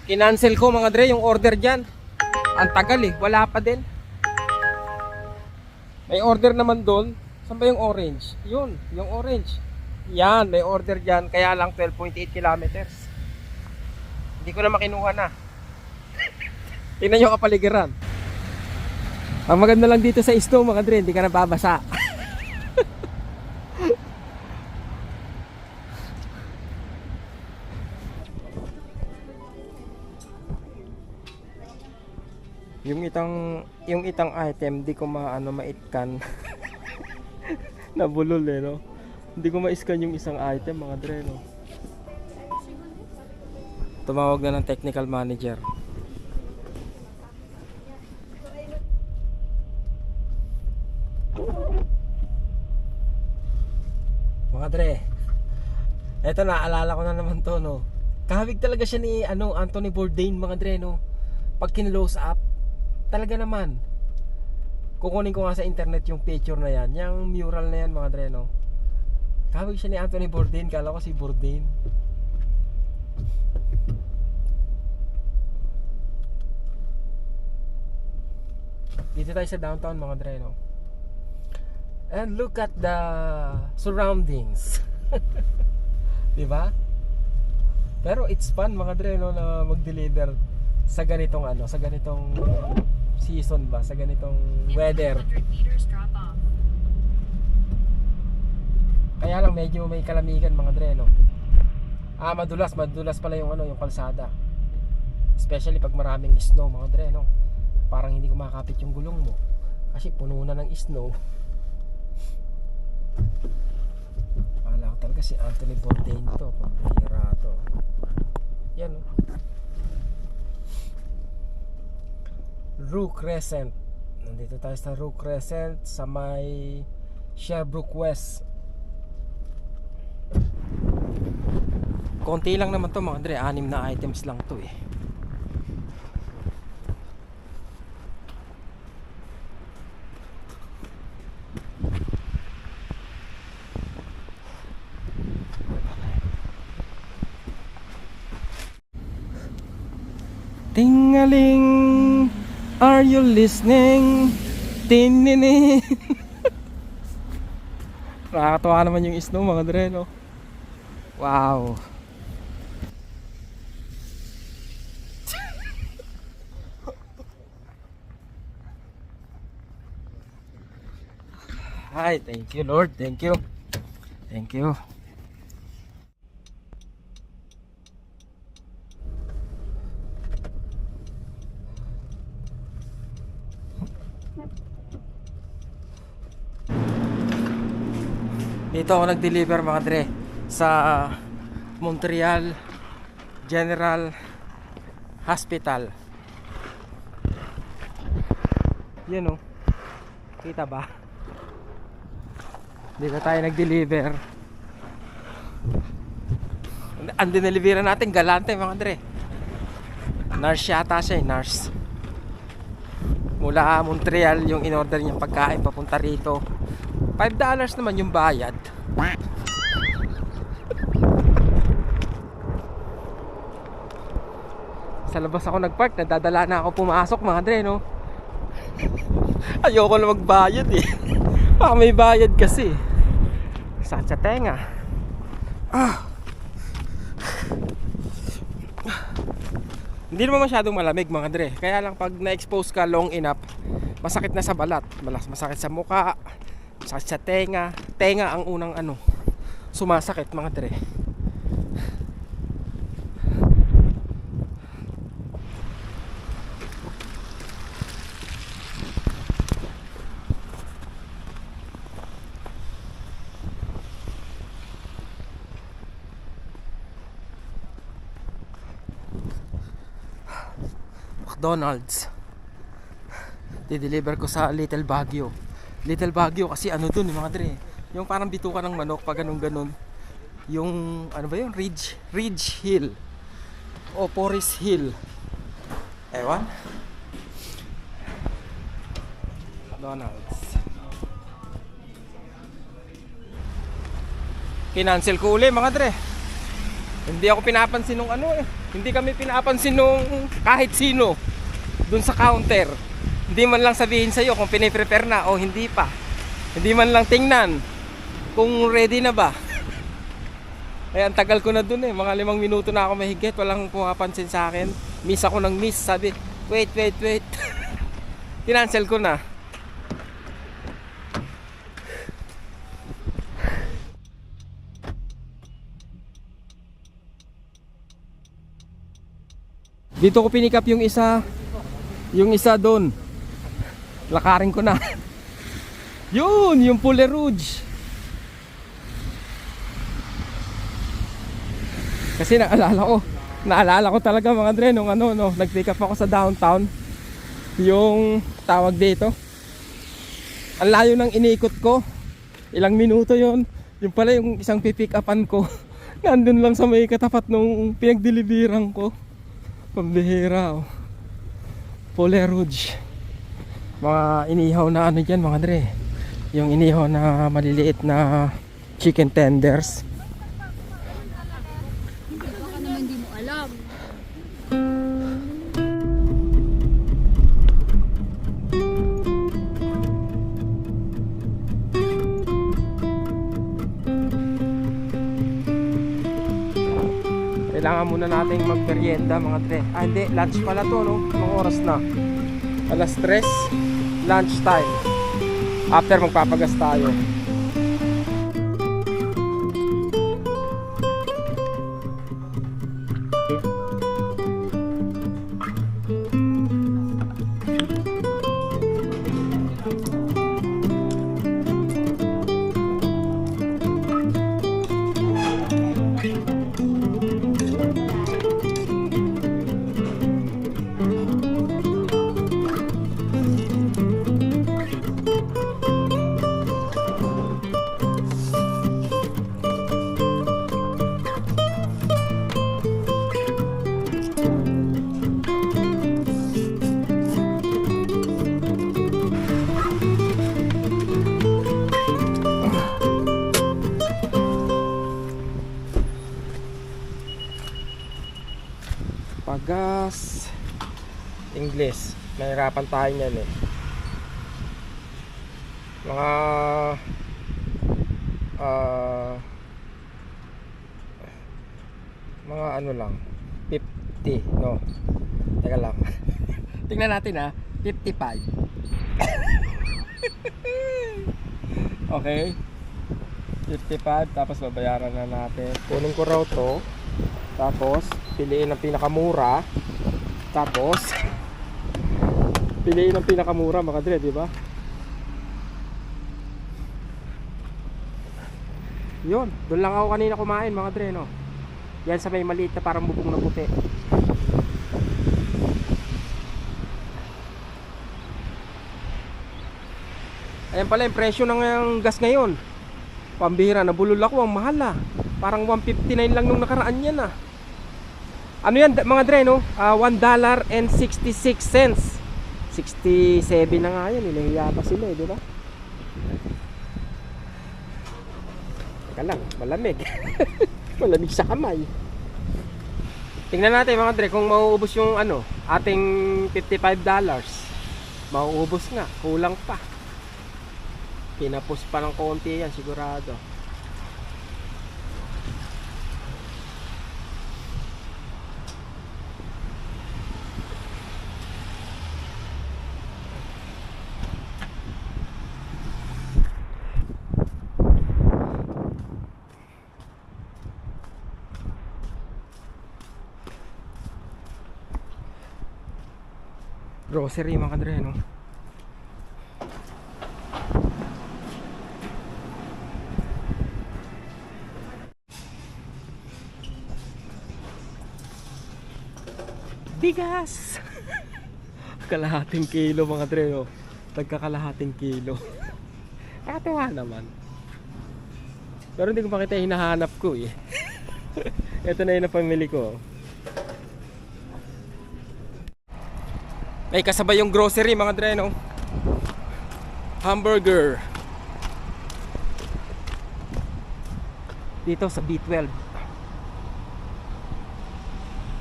Kinancel ko mga dre yung order dyan. Ang tagal eh, wala pa din. May order naman doon. Saan ba yung orange? Yun, yung orange. Yan, may order dyan. Kaya lang 12.8 kilometers. Hindi ko na makinuha na. Tingnan nyo kapaligiran. Ang maganda lang dito sa snow mga dre, hindi ka nababasa. yung itang item di ko maitkan. Nabulol eh no. Hindi ko ma-scan yung isang item mga dre no. Tumawag na ng technical manager. Mga dre, eto na, alala ko na naman to no. Kahawig talaga siya ni Anthony Bourdain mga dre no. Pag kinlose up, talaga naman. Kukunin ko nga sa internet yung picture na yan, yung mural na yan mga dre no. Kahawig siya ni Anthony Bourdain, kala ko si Bourdain. Dito tayo sa downtown mga dre no. And look at the surroundings. Diba? Pero it's fun mga dre no, na mag-deliver sa ganitong sa ganitong season ba, sa ganitong weather. Kaya lang medyo may kalamigan mga dre no. Madulas pala yung yung kalsada. Especially pag maraming snow mga dre no. Parang hindi ko makakapit yung gulong mo kasi puno na ng snow. Akala ko talaga si Anthony Bourdain to, pambihira to. Yan o. Rue Crescent. Nandito tayo sa Rue Crescent sa may Sherbrooke West. Konti lang naman to mga dre, 6 na items lang to eh. Tingaling, are you listening? Tininin. Nakakatawa naman yung snow mga dre no. Wow. Hi, thank you Lord, thank you. Thank you. Dito ako nag-deliver mga dre sa Montreal General Hospital. Yan o. Kita ba? Dito tayo nag-deliver. Ang dinelivera natin galante mga dre. Nurse yata siya, nurse. Mula Montreal yung in-order niyang pagkain papunta rito. $5 naman yung bayad. Sa labas ako nagpark, nadadala na ako pumasok mga dre no. Ayoko na magbayad eh. Baka may bayad kasi. Sa tenga. Hindi naman masyadong malamig mga dre. Kaya lang pag na-expose ka long enough, masakit na sa balat, masakit sa mukha, masakit sa tenga. Tenga ang unang sumasakit mga dre. McDonald's. Di-deliver ko sa Little Baguio. Little Baguio kasi dun mga dre, yung parang bituka ng manok pag ganun. Yung ba yun? Ridge Hill o Forest Hill. Ewan. McDonald's. Kinancel ko uli mga dre. Hindi ako pinapansin nung Hindi kami pinapansin nung kahit sino dun sa counter. Hindi man lang sabihin sa'yo kung piniprepare na o hindi pa. Hindi man lang tingnan kung ready na ba. Ang tagal ko na dun eh. Mga 5 minuto na ako mahigit. Walang pumapansin sa akin. Miss ako ng miss. Sabi, wait. Kinancel ko na. Dito ko pinikap yung isa. Yung isa doon. Lakarin ko na. Yun, yung Pule Rouge. Kasi naalala ko talaga mga Dre nung nag-pick up ako sa downtown. Yung tawag dito, ang layo ng inikot ko. Ilang minuto yon. Yung pala yung isang pipick upan ko nandun lang sa may katapat nung pinagdeliveran ko. Pambihira oh. Pule Rouge. Mga inihaw na dyan mga Dre. Yung inihaw na maliliit na chicken tenders. Baka naman di mo alam. Kailangan muna nating magmerienda mga Dre. Hindi, lunch pala to no? Anong oras na? 3:00, lunch time. After magpapagas tayo. Pagas English, mahirapan tayo niyan eh. Mga ano lang 50 no, teka lang. Tingnan natin ha, 55. Okay, 55, tapos babayaran na natin. Kunin ko raw to, tapos piliin ang pinakamura. Tapos piliin ang pinakamura mga Dre, di ba? Yun, doon lang ako kanina kumain mga Dre, no. Yan sa may maliit na parang bubong na puti. Ayan pala yung presyo ng gas ngayon. Pambihira, nabulol ako, ang mahal ah. Parang 159 lang nung nakaraan yan ah. Ano yan mga Dre no? $1.66. 67 na nga yan, inahiya pa sila eh, di ba? Teka lang, malamig. Malamig sa kamay. Tingnan natin mga Dre kung mauubos yung ating $55. Mauubos nga, kulang pa. Pinapos pa ng konti yan sigurado. Grocery mga Dre no. Bigas. Kalahating kilo mga Dre no. Nagkakalahating kilo. Nakatuwa naman. Pero hindi ko pa kita hinahanap ko eh. Ito na yun ang pamili ko. May kasabay yung grocery mga Dre no. Hamburger. Dito sa B12.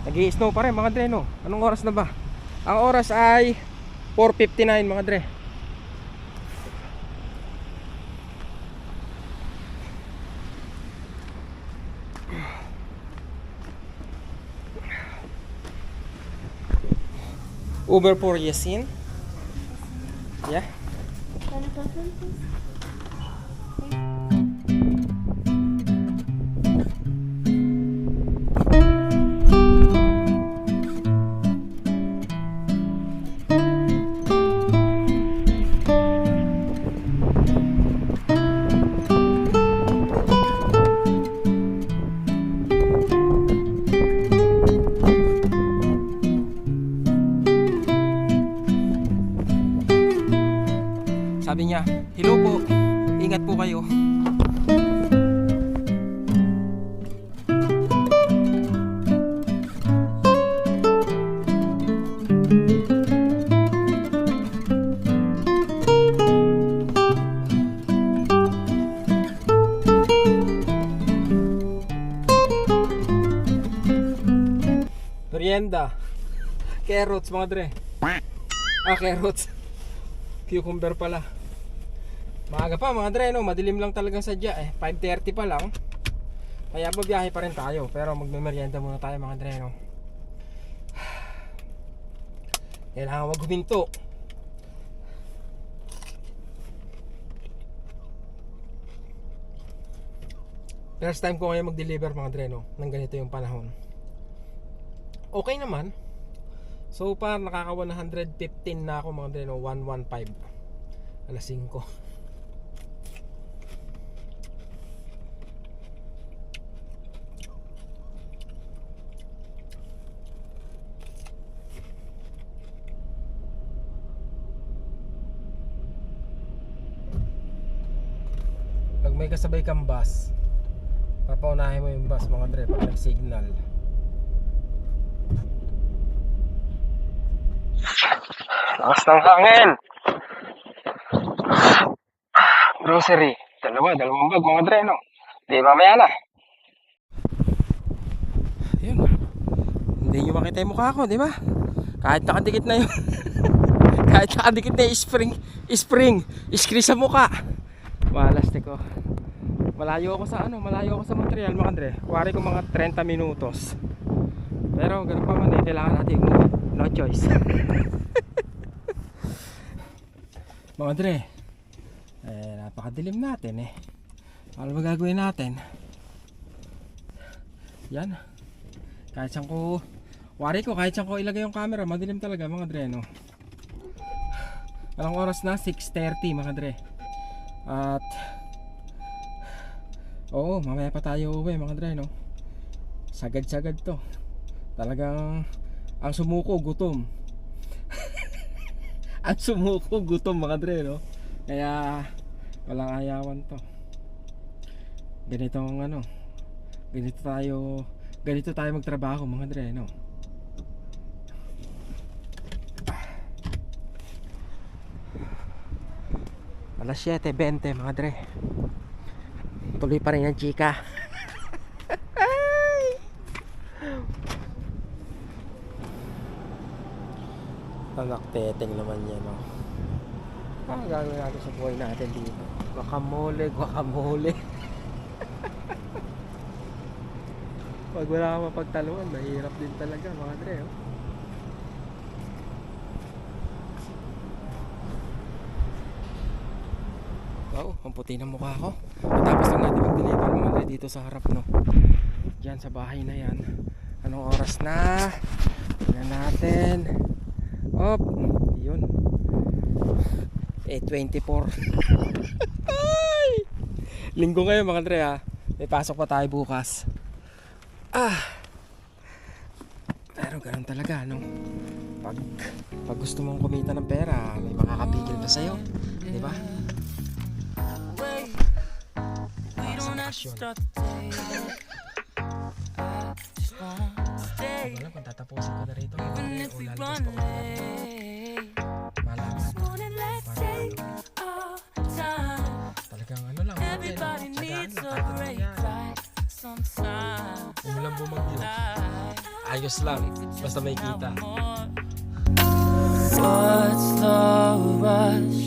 Nag-i-snow pa rin mga dre, no? Anong oras na ba? Ang oras ay 4:59 mga dre. Uber for Yasin. Yeah. Sabi niya, hello po, ingat po kayo. Merienda. Carrots mga dre. Carrots. Cucumber pala. Maaga pa mga dre, no? Madilim lang talagang sadya eh. 5:30 pa lang. Kaya babiyahe pa rin tayo. Pero magme-merienda muna tayo mga dre, no? Kailangan wag huminto. First time ko ngayon mag-deliver mga dre, no? Nang ganito yung panahon. Okay naman. So far nakaka 115 na ako mga dre, no? 115. Alas 5. Pag may kasabay kang bus, papaunahin mo yung bus mga dre pag nag-signal. Lakas ng hangin. Grocery. Dalawang bag mga dre, no? Di mamaya na. Ayun. Hindi nyo makita yung mukha ko, di ba? Kahit nakadikit na yung kahit nakadikit na yung spring sa mukha. Malas ko. Malayo ako sa Montreal mga dre. Kuwari ko mga 30 minutos. Pero ganun pa man eh, kailangan natin umuwi. No choice. Mga dre, napakadilim natin eh. Ano ba gagawin natin? Yan. Kahit saan ko ilagay yung camera, madilim talaga mga dre, no? Anong oras na? 6:30 mga dre. At oo, mamaya pa tayo uwi mga dre, no? Sagad-sagad to. Talagang ang sumuko gutom. Ang sumuko gutom mga dre, no? Kaya walang ayawan to. Ganito tayo magtrabaho mga dre, no? Alas 7:20 mga dre. Tuloy pa rin yan chika. Tanak-teteng naman yan, no? Gagawin natin sa buhay natin dito. Guacamole. Pag wala kang mapagtaluan, mahirap din talaga mga dre, oh. Wow, ang puti ng mukha ko. Tapos lang natin mag-deliver mga dre dito sa harap, no? Diyan sa bahay na yan. Anong oras na? Tingnan natin. Op, yun. 8:24. Linggo ngayon mga dre, ha. May pasok pa tayo bukas. Pero ganun talaga, no? Pag gusto mong kumita ng pera, may makakapigil pa sa'yo, di ba? Sa bakasyon. Huwag alam kung tatapusin ko na rito o lalabas pa ko. Malaman. Talagang ano lang, tsagaan lang, tayo naman yan. Umulang bumagyo. ayos lang. Basta may kita. What's the rush?